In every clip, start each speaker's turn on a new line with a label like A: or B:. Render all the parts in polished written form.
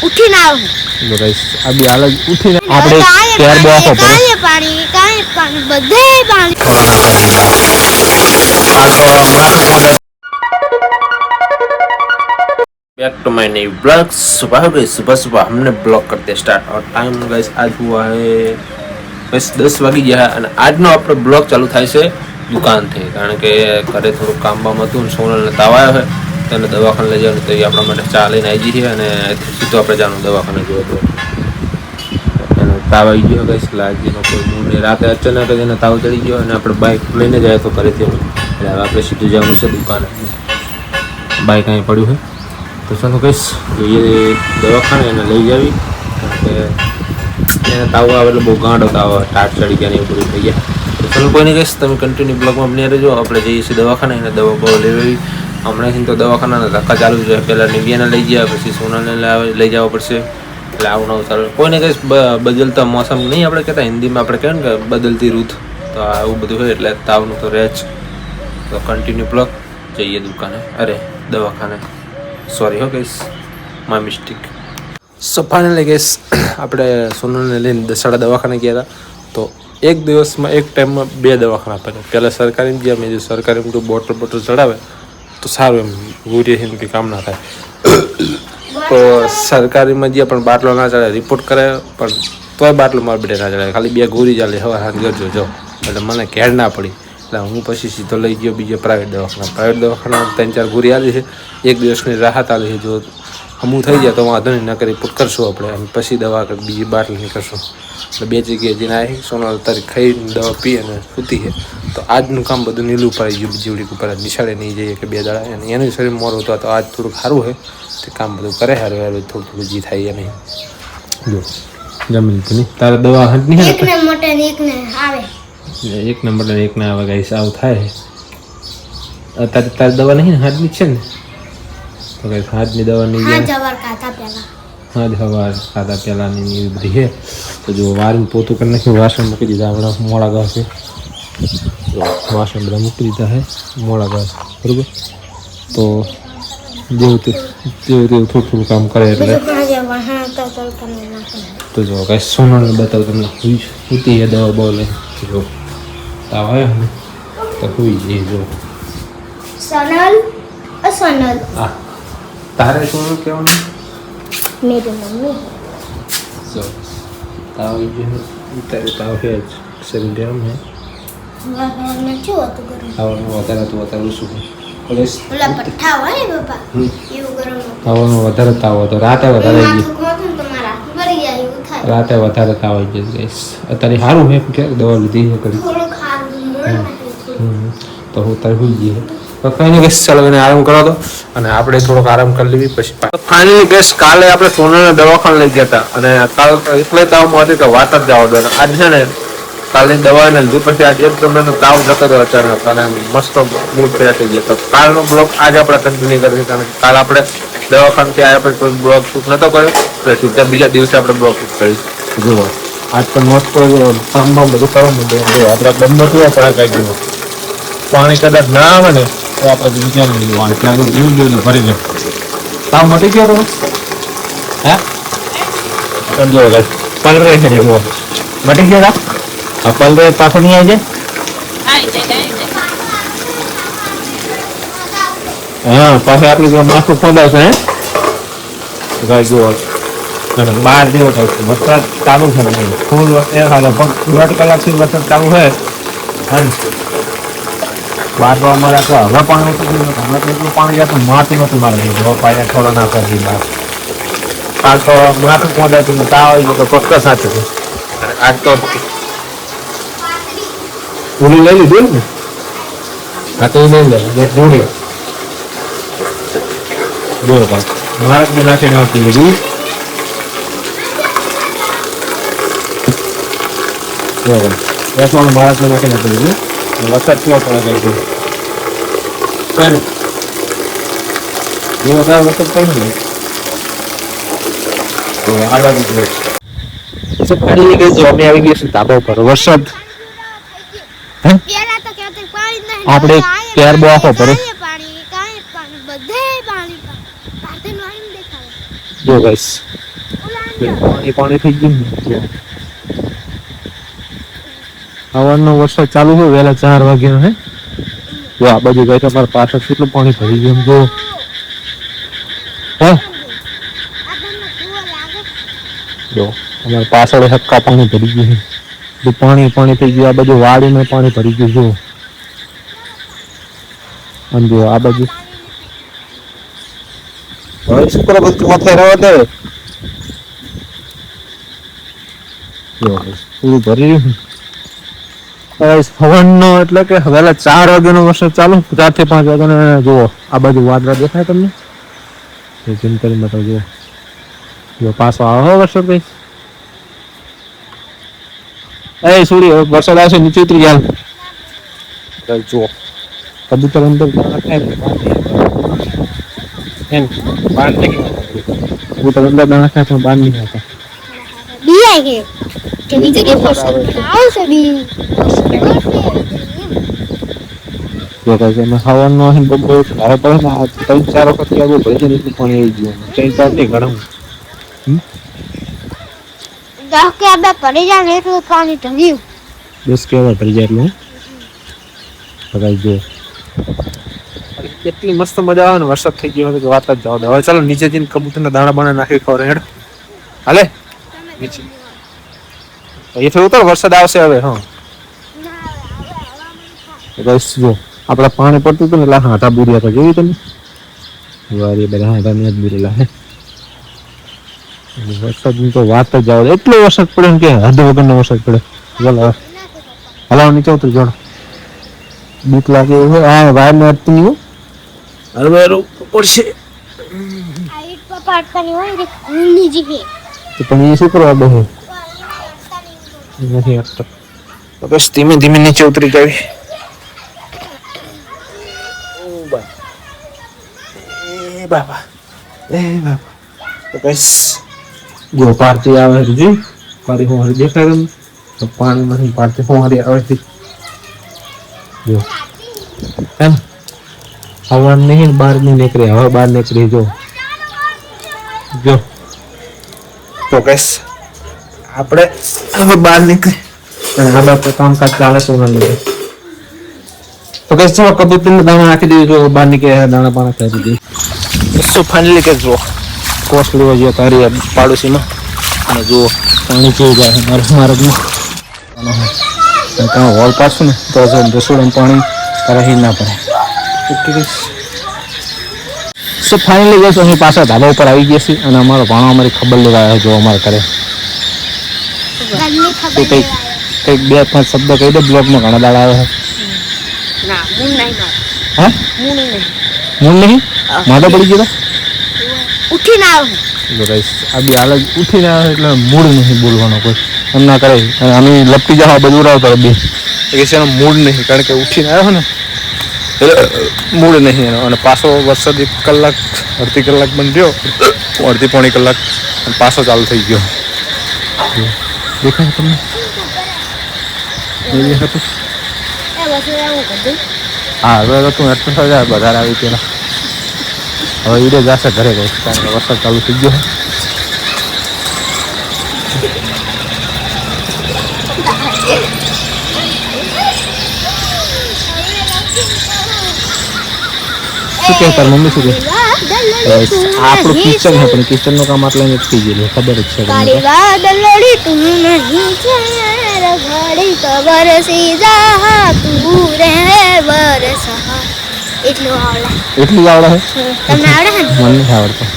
A: ઉઠીને આવું
B: તો ગાઈસ આ બી હાલ ઉઠીને આપણે ત્યાર બો આખો પડે
A: પાણી બધે પાણી
B: back to my new blog. सुबह हमने ब्लॉग करते स्टार्ट और टाइम गाइस आज हुआ है बस 10 વાગી ગયા અને આજનો આપણો બ્લોગ ચાલુ થાય છે દુકાનથી, કારણ કે ઘરે થોડું કામ બામ હતું, સોનલને તાવ આવ્યો છે તેને દવાખાને લઈ જવાનું, તો એ આપણા માટે ચા લઈને આવી જઈએ અને સીધું આપણે જવાનું દવાખાને જોયો તો એને તાવ આવી ગયો ગાઈસ, લાગીનો કોઈ મૂળ રાતે અચાનક જ એને તાવ ચડી ગયો અને આપણે બાઇક લઈને જાય તો ઘરેથી એટલે હવે આપણે સીધું જવાનું છે દુકાને, બાઇક અહીં પડ્યું છે તો ચાલો કહીશ જોઈએ દવાખાને એને લઈ જાવી, કારણ કે એને તાવ આવે એટલે બહુ ગાંડો તાવ આવે, ટાટ ચડી ગયા ને એવું બધું થઈ ગયા, તો ચાલો કોઈ નહીં કહીશ તમે કન્ટિન્યુ બ્લોગમાં બની રહેજો। આપણે જઈએ છીએ દવાખાને એને દવા બહુ લેવી, હમણાંથી તો દવાખાનાના ધક્કા ચાલુ છે, પહેલાં નિવિયાને લઈ ગયા પછી સોનાને લઈ જવા પડશે, એટલે આવું નવું ચાલુ કોઈને કહીશ બદલતા મોસમ નહીં આપણે કહેતા હિન્દીમાં આપણે કહેવાય ને કે બદલતી ઋતુ, તો આવું બધું હોય એટલે તાવનું તો રહે જ, તો કન્ટિન્યુ બ્લોગ જઈએ દુકાને અરે દવાખાને, સોરી હો ગઈશ માય મિસ્ટેક। સો ફાઇનલી ગઈશ આપણે સોનલને લઈને દસાડા દવાખાને ગયા હતા, તો એક દિવસમાં એક ટાઈમમાં 2 દવાખાના પડે, પહેલાં સરકારીમાં ગયા, મેં જો સરકારીમાં તો બોટલ ચડાવે તો સારું એમ ગુરીથી કંઈ કામ ના થાય, તો સરકારીમાં ગયા પણ બાટલો ના ચડે, રિપોર્ટ કરે પણ તોય બાટલો મારા બેટે ના ચડાવે, ખાલી 2 ગોરી ચાલે હવે હાથ કરજો જો, એટલે મને ઘેર ના પડી, એટલે હું પછી સીધો લઈ ગયો બીજો પ્રાઇવેટ દવાખાના 3-4 ગોળી આવી છે, એક દિવસની રાહત આવી છે, જો હમું થઈ જાય તો વાંધો નહીં, ન કરી રિપોર્ટ કરશું આપણે અને પછી દવા બીજી બાટલી કરશું, એટલે 2 જગ્યાએ જઈને આવી સોનલ તારી ખાઈને દવા પી અને સૂતી છે, તો આજનું કામ બધું નીલું પડી ગયું, જીવડી ઉપર નિશાળે નહીં જઈએ કે 2 દાડા અને એનું શરીર મોડું હતું, તો આજ થોડુંક સારું છે, તે કામ બધું કરે હારું થોડું જી થાય એ નહીં જો જમી લીધું નહીં તારે દવા નહીં
A: એકને મોટે ને એકને આવે,
B: એક નંબર ને એક ના આવે ગાઈસ, આવું થાય અત્યારે તારી દવા નહીં ને હાથની છે ને, તો ગાઈસ હાથની દવા નહીં
A: હા જવાર ખાતા પહેલા
B: હા જ હવાર ખાતા પહેલાંની એવી બધી છે, તો જો વારીને પોતું કરી નાખ્યું, વાસણ મૂકી દીધા આપણા મોડા ઘાસ છે, વાસણ બધા મૂકી દીધા છે મોડા ઘાસ બરાબર, તો જેવું તેવું થોડું કામ કરે એટલે તો જો કાંઈ સોનલને બતાવું તમને સૂતી છે દવા બહુ લઈ જો તાવ આવ્યો ને તો સુઈ જઈએ જો
A: સોનલ
B: હા તારે સોનલ કહેવાનું
A: મેરી મમ્મી
B: જો તાવ આવી ગયો તારે તાવ છે જ શરીર આમ હે
A: વાહને શું હતું ગરમ
B: ખાવાનું વધારે તો વધારે શું કોલેજ
A: ઓલા પઠ્ઠા હોય ને બાપા એવું ગરમ
B: ખાવાનું વધારે તાવ હતો, રાતે વધારે આવી ગયો,
A: માથું તમારા ભરી જાય એવું થાય,
B: રાતે વધારે તાવ આવી ગયો ગઈશ, અત્યારે સારું છે કે દવા લીધી છે કરી
A: થોડું ખારું
B: તો હું તારે સુઈ જઈએ તો કંઈ નહીં ગેસ ચાલો એને આરામ કરો દો અને આપણે થોડોક આરામ કરી લેવી પછી ફાઇનલી ગેસ કાલે આપણે સોનલને દવાખાને લઈ ગયા હતા અને કાલ એટલે તાવમાં હતી કે વાત જ જવા દો, આજે છે ને કાલની દવા એને લીધી પછી આજે એકદમ એનો તાવ જતો રહ્યો અચાનક અને મસ્ત મૂડ ફેર થઈ ગયો, તો કાલનો બ્લોગ આજે આપણે કન્ટિન્યુ કરીશું, કારણ કે કાલ આપણે દવાખાનેથી આવ્યા પછી કોઈ બ્લોગ શૂટ નહોતો કર્યો, એટલે સીધા બીજા દિવસે આપણે બ્લોગ શૂટ કરીશું જુઓ આજ પણ મસ્ત કામ બામ બધું કરવા માંડે, આપણે બંધ થયા પણ કાંઈ ગયું પાણી કદાચ ના આવે ને તો આપણે વિચારી લીધું ત્યાં જીવ જોઈને ભરી જાય તાવ મટી ગયો તો હે સમજો પલરે છે જેવો મટી ગયો આ પલરે પાછો નહીં આવી જાય હા પાછું આપણી માથું ખોદાશે હે ગાય જુઓ બહાર જેવો થાય છે, વરસાદ ચાલુ છે ને ફૂલ દોઢ કલાકથી વરસાદ ચાલુ છે બાર તો અમારે હવે પાણી એટલું પાણી જતું માથું નતું મારે હવે પાણી થોડો ના કરી બહાર કાલ તો માથું પહોંચાતું તાવ આવી ગયો તો ચોક્કસ સાચું છે, આજ તો પૂરી લઈ લીધું ને હા તો લઈ લે પૂરી બોલો કાલ મારે જ નાખીને આવતી લીધી બરાબર મારા નાખીને આપી લીધું વરસાદ કેવો પડે કઈ વરસાદ કઈ નહીં અમે આવી ગયા છીએ ધાબા ઉપર વરસાદ આપણે ત્યાર બહુ આખો પડે જો ગાઈસ પાણી થઈ ગયું ને સવારનો વરસાદ ચાલુ હોય વહેલા 4 વાગ્યાનો હે જો આ બાજુ ગઈ તમારે પાછળ કેટલું પાણી ભરી ગયું જો હે જો અમારે પાછળ હક્કા પાણી ભરી ગયું છે પાણી થઈ ગયું આ બાજુ વાડીમાં પાણી ભરી ગયું જો અને જો આ બાજુ હવે શું કરે બધું માથે રહેવા દે પૂરું ભરી રહ્યું સવારનો એટલે કે વહેલા 4 વાગ્યાનો વરસાદ ચાલુ 4 થી 5 વાગ્યાનો જુઓ આ બાજુ વાદળા દેખાય તમને ચિંતા બતાવો જો પાછો આવો વરસાદ કઈ એ સૂર્ય વરસાદ આવશે નીચે ઉતરી જાય જુઓ કબૂતર અંદર કબૂતર અંદર દાણા ખાય પણ બહાર નહીં આવતા
A: બી આઈ કે બીજે કે આવશે બી
B: જો કઈ મેં હવાનો અહીં બહુ ભારે પડે ને આ 3-4 વખત આવું ભરી ને એટલું પાણી આવી ગયું 3-4 નહીં ઘણું
A: દસ કે બે પડી જાય ને એટલું પાણી ઢંગ્યું
B: 10 કેવા ભરી જાય એટલું બગાઈ જો કેટલી મસ્ત મજા આવે ને વરસાદ થઈ ગયો તો વાત જ જાવ દે હવે ચાલો નીચે જઈને કબૂતરના દાણા બાણા નાખી ખવરે હેડ હાલે નીચે અહીંથી ઉતર વરસાદ આવશે હવે હા બસ જો આપડે પાણી પડતું હતું ને એટલે હાટા બુરિયા હતા જોયું તમે વારી બધા હાટા ને જ બુરેલા હે વરસાદની તો વાત જ જાવ એટલો વરસાદ પડે ને કે હદ વગરનો વરસાદ પડે ચાલો હલાવ નીચે ઉતરી જોડો બીક લાગે એવું હા વાયર ને અડતું નહીં હવે પડશે
A: આઈટ પપ્પા અટકાની હોય રે ઉની જીવે
B: તો પણ એ શું કરવા બહુ નથી અટક તો બસ ધીમે ધીમે નીચે ઉતરી જાવી બાબા તો બસ જો પારતી આવે છે પારી હું હરી દેખાય તમને તો પાણીમાંથી પારતી હું હરી આવે છે જો એમ હવા નહીં બહાર નહીં નીકળે હવે બહાર નીકળી જો તો બસ આપણે હવે બહાર નીકળે અને આ બાજુ કામકાજ ચાલે છે ઓના લીધે તો કઈ જો કબૂતરને દાણા નાખી દીધું જો બહાર નીકળે દાણા પાણા કરી દીધું સો ફાઇનલી કે જો કોસ લેવા જઈએ તારી પાડોશીમાં અને જો પાણી જેવું જાય માર્ગમાં કાં હોલ પાડશું ને તો રસોડામાં પાણી રહી ના પડે ઓકે સો ફાઇનલી ગયો અહીં પાછા ધાબા ઉપર આવી ગયા છીએ અને અમારો ભાણો અમારી ખબર લેવા આવ્યો જો અમારે કરે કંઈક 2-5 શબ્દ કહી દે બ્લોગમાં ઘણા દાડા આવે
A: ના મૂળ નહીં
B: હા મૂળ નહીં માદા પડી ગયો
A: ઉઠીને આવો
B: તો ગાઈસ આ બી હાલ ઉઠીને આવે એટલે મૂડ નહીં બોલવાનો કોઈ એમ ના કરે અમે લપટી જવા બધું રાવતા બે કે છે મૂડ નહીં કારણ કે ઉઠીને આવ્યો ને એટલે મૂડ નહીં એનો અને પાછો વરસાદ 1 કલાક અડધી કલાક બંધ થયો અડધી પોણી કલાક અને પાછો ચાલુ થઈ ગયો દેખાય તમને હા હવે તું એટલું સજા વધારે આવી પેલા હવે ઈડે જશે ઘરે ગઈ કારણ કે વરસાદ ચાલુ થઈ ગયો શું કહે તાર મમ્મી શું કહે આપણું કિચન છે પણ કિચનનું કામ આટલા જ થઈ ગયેલું ખબર જ છે
A: એટલું આવડે
B: એટલું આવડે છે
A: તમને આવડે છે
B: મને નથી આવડતું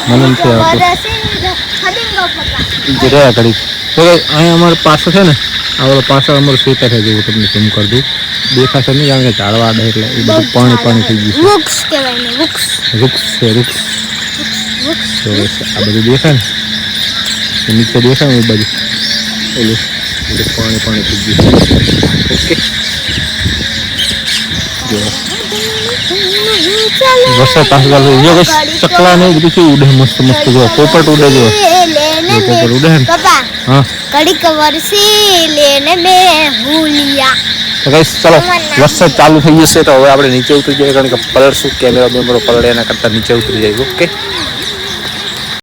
B: મને નથી આવડતું ઘરે ઘડી તો અહીંયા અમારે પાછળ છે ને આવડો પાછળ અમારું ખેતર છે જેવું તમને ઝૂમ કરી દઉં દેખાશે નહીં કારણ કે ઝાડવા આડે એટલે એ બધું પાણી થઈ ગયું
A: વૃક્ષ કહેવાય ને
B: વૃક્ષ છે તો આ બધું દેખાય ને નીચે દેખાય ને એ બાજુ ઓલું પાણી થઈ ગયું ઓકે વરસાદ પાસે ચાલુ જો ચકલા ને બધું કેવું ઉડે મસ્ત જો પોપટ ઉડે જો પોપટ ઉડે ને
A: પપ્પા
B: હા
A: કડીક વરસી લેને મે ભૂલિયા
B: તો ગાઈસ ચાલો વરસાદ ચાલુ થઈ જશે તો હવે આપણે નીચે ઉતરી જઈએ કારણ કે પલળશું કેમેરા પલળે એના કરતાં નીચે ઉતરી જાય ઓકે